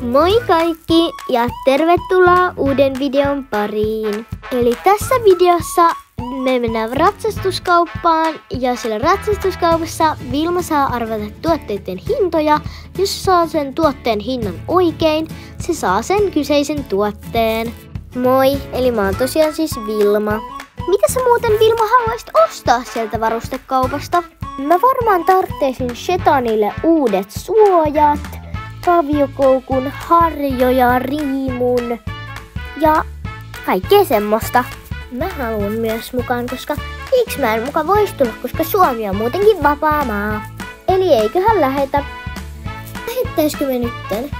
Moi kaikki ja tervetuloa uuden videon pariin. Eli tässä videossa me mennään ratsastuskauppaan ja siellä ratsastuskaupassa Vilma saa arvata tuotteiden hintoja. Jos se saa sen tuotteen hinnan oikein, se saa sen kyseisen tuotteen. Moi, eli mä oon tosiaan siis Vilma. Mitä sä muuten Vilma haluaisit ostaa sieltä varustekaupasta? Mä varmaan tarvitsin Shetanille uudet suojat, kaviokoukun, harjoja, riimun ja kaikkea semmoista. Mä haluan myös mukaan, koska miksi mä en mukaan voisi tulla, koska Suomi on muutenkin vapaa maa. Eli eiköhän lähetä. Lähettäisikö me nytten?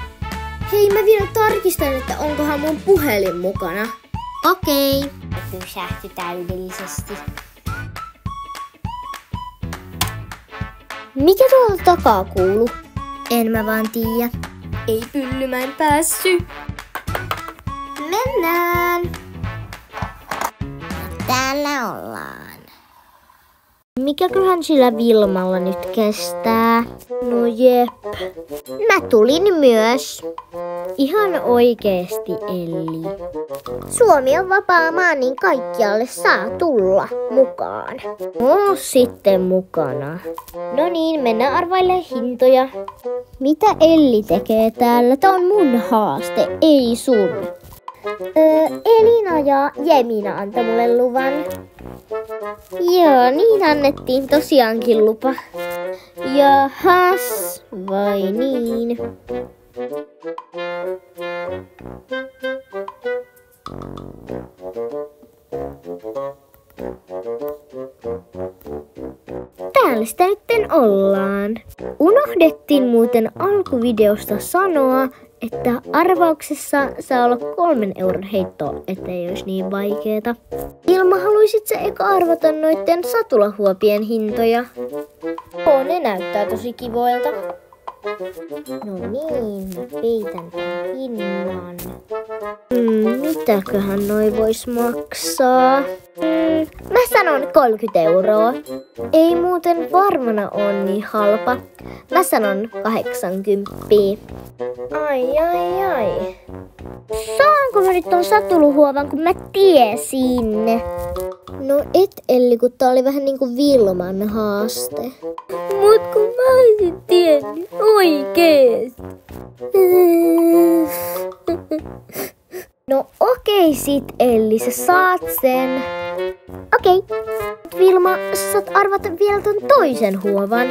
Hei, mä vielä tarkistan, että onkohan mun puhelin mukana. Okei. Pysähty täydellisesti. Mikä tuolta takaa kuuluu? En mä vaan tiedä. Ei pyllymään päässy. Mennään. Täällä ollaan. Mikäköhän sillä Vilmalla nyt kestää? No jep. Mä tulin myös. Ihan oikeesti, Elli. Suomi on vapaa maa, niin kaikkialle saa tulla mukaan. Oo sitten mukana. No niin, mennään arvailemaan hintoja. Mitä Elli tekee täällä? Tää on mun haaste, ei sun. Elina ja Jemina antoi mulle luvan. Joo, niin annettiin tosiaankin lupa. Jahas, vai niin? Täällä sitä nytten ollaan. Unohdettiin muuten alkuvideosta sanoa, että arvauksessa saa olla 3 euron heittoa, ettei olisi niin vaikeeta. Vilma, haluisit sä eka arvata noitten satulahuopien hintoja? Oo, ne näyttää tosi kivoilta. No niin, mä peitän tän hinnan. Mitäköhän noi vois maksaa? Mä sanon 30 euroa. Ei muuten varmana oo niin halpa. Mä sanon 80. Ai. Saanko mä nyt ton satuluhuovan, kun mä tiesin? No et, Elli, kun tää oli vähän niinku Vilman haaste. Mut kun mä olisin tiennyt oikeesti. No okei sit, Elli, sä saat sen. Okei. Vilma, sä saat arvata vielä ton toisen huovan.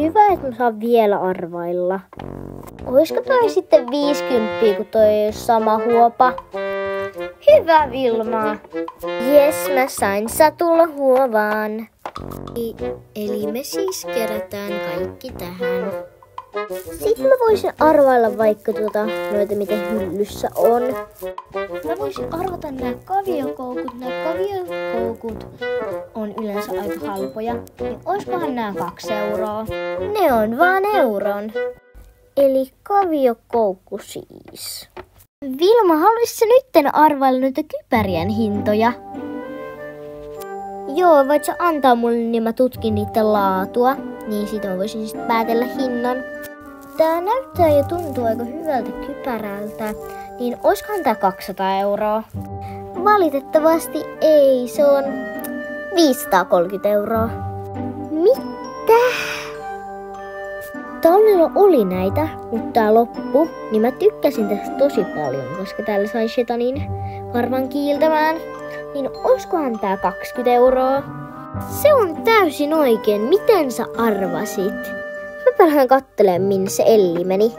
Hyvä, että mä saan vielä arvailla. Oisko toi sitten 50, kun toi ei ole sama huopa? Hyvä, Vilma. Jes, mä sain satulahuovan. Eli me siis kerätään kaikki tähän. Sitten mä voisin arvailla vaikka noita mitä hyllyssä on. Mä voisin arvata nämä kaviokoukut. Nämä kaviokoukut on yleensä aika halpoja. Niin oiskohan nämä 2 euroa? Ne on vaan euron. Eli kaviokoukku siis. Vilma, haluaisitko nytten arvailla noita kypärien hintoja? Joo, voit sä antaa mulle, niin mä tutkin niiden laatua. Niin siitä mä voisin sitten päätellä hinnan. Tää näyttää ja tuntuu aika hyvältä kypärältä. Niin oiskohan tää 200 euroa? Valitettavasti ei, se on 530 euroa. Mitä? Tallella oli näitä, mutta tää loppu, niin mä tykkäsin tästä tosi paljon, koska täällä sai Shetanin karvan kiiltämään. Niin oiskohan tää 20 euroa? Se on täysin oikein. Miten sä arvasit? Mä vähän kattelen, minne se Elli meni.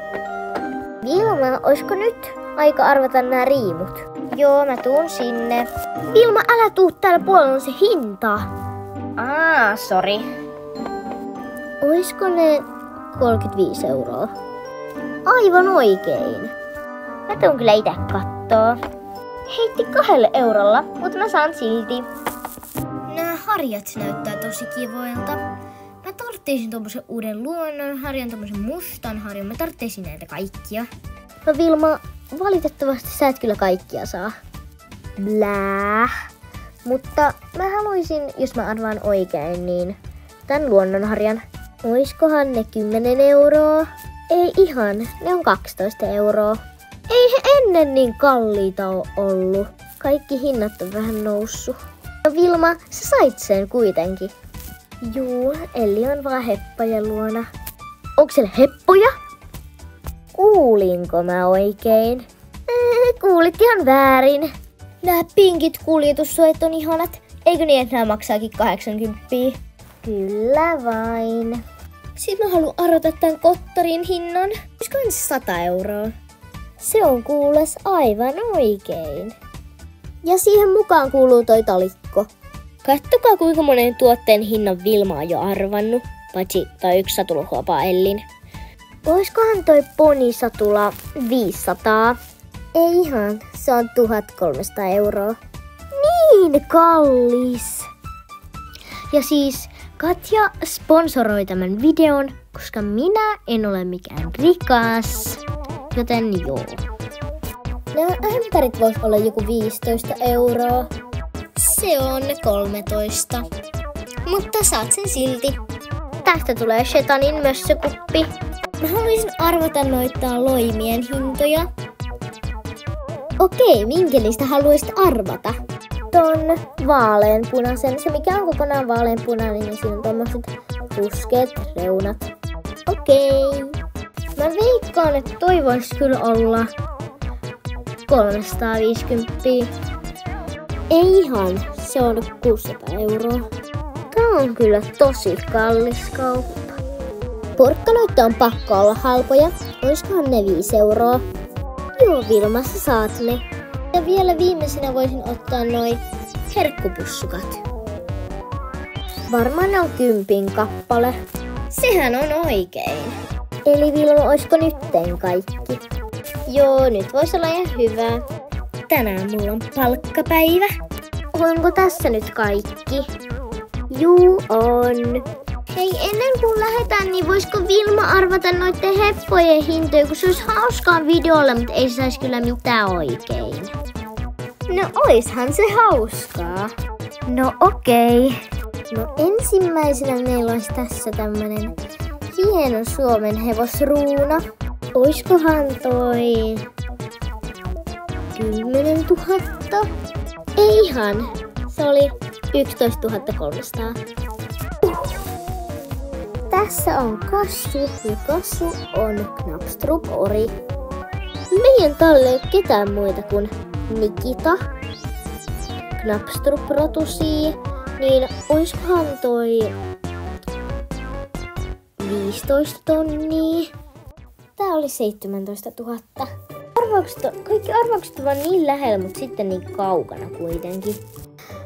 Vilma, oisko nyt aika arvata nämä riimut? Joo, mä tuun sinne. Vilma, älä tuu, täällä puolella on se hinta. Sori. Oisko ne 35 euroa? Aivan oikein. Mä tuun kyllä itse kattoo. Heitti 2 eurolla, mutta mä saan silti. Nämä harjat näyttää tosi kivoilta. Mä tarvitsin tommosen uuden luonnonharjan, tommosen mustan harjan. Mä tarvitsin näitä kaikkia. No Vilma, valitettavasti sä et kyllä kaikkia saa. Bläh. Mutta mä haluaisin, jos mä arvaan oikein, niin tän luonnonharjan. Oiskohan ne 10 euroa? Ei ihan, ne on 12 €. Ei he ennen niin kalliita oo ollut. Kaikki hinnat on vähän noussut. No Vilma, sä sait sen kuitenkin. Juu, Elli on vaan heppojen luona. Onko siellä heppoja? Kuulinko mä oikein? Kuulit ihan väärin. Nää pinkit kuljetussuojat on ihanat. Eikö niin, että nää maksaakin 80? Kyllä vain. Sitten mä haluan arvata tän kottarin hinnan. Olisikohan se 100 €? Se on kuules aivan oikein. Ja siihen mukaan kuuluu toi talikko. Kattokaa kuinka monen tuotteen hinnan Vilma on jo arvannut. Paitsi toi yksi satulahuopaa Ellin. Oiskohan toi ponisatula 500? Ei ihan, se on 1300 €. Niin kallis! Ja siis Katja sponsoroi tämän videon, koska minä en ole mikään rikas. Joten joo. Nämä ämpärit vois olla joku 15 €. Se on 13. Mutta saat sen silti. Tästä tulee Shetanin mössökuppi. Mä haluaisin arvata noita loimien hintoja. Okei, minkelistä haluaisit arvata? Ton vaaleanpunaisen. Se mikä on kokonaan vaaleanpunainen, niin siinä on tommoset ruskeat reunat. Okei. Mä veikkaan, että toi vois kyllä olla 350. Ei ihan, se on 600 €. Tää on kyllä tosi kallis kauppa. Porkkanoita on pakko olla halpoja. Oiskohan ne 5 €? Joo Vilma, sä saat ne. Ja vielä viimeisenä voisin ottaa noi herkkupussukat. Varmaan ne on 10 kappale. Sehän on oikein. Eli Vilma, oisko nytten kaikki? Joo, nyt vois olla ihan hyvä. Tänään mulla on palkkapäivä. Onko tässä nyt kaikki? Juu, on. Hei, ennen kuin lähdetään, niin voisiko Vilma arvata noitten heppojen hintoja, kun se olisi hauskaa videolla, mutta ei saisi kyllä mitään oikein. No oishan se hauskaa. No okei. No ensimmäisenä meillä olisi tässä tämmönen hieno Suomen hevosruuna. Oiskohan toi 10 000? Ei ihan. Se oli 11 300. Tässä on kassu ja kassu on Knapstrup Ori. Meidän talle ei ole ketään muita kuin Nikita. Knapstrup rotusia. Niin oiskohan toi 15 tonnia? Tää oli 17 000. Kaikki arvaukset ovat niin lähellä, mutta sitten niin kaukana kuitenkin.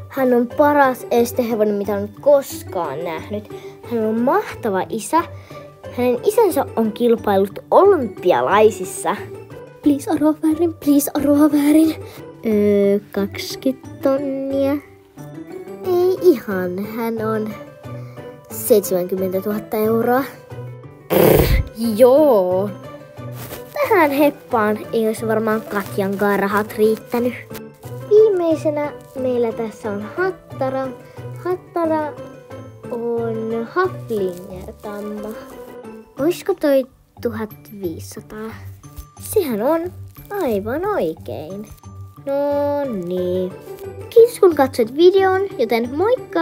Hän on paras estehevonen, mitä olen koskaan nähnyt. Hän on mahtava isä. Hänen isänsä on kilpailut olympialaisissa. Please arvaa väärin, please arvaa väärin. 20 tonnia. Ei ihan, hän on 70 000 €. Joo. Tähän heppaan ei olisi varmaan Katjankaan rahat riittänyt. Viimeisenä meillä tässä on Hattara. Hattara on Haflinger-tamma. Oisko toi 1500? Sehän on aivan oikein. No niin. Kiitos kun katsoit videon, joten moikka!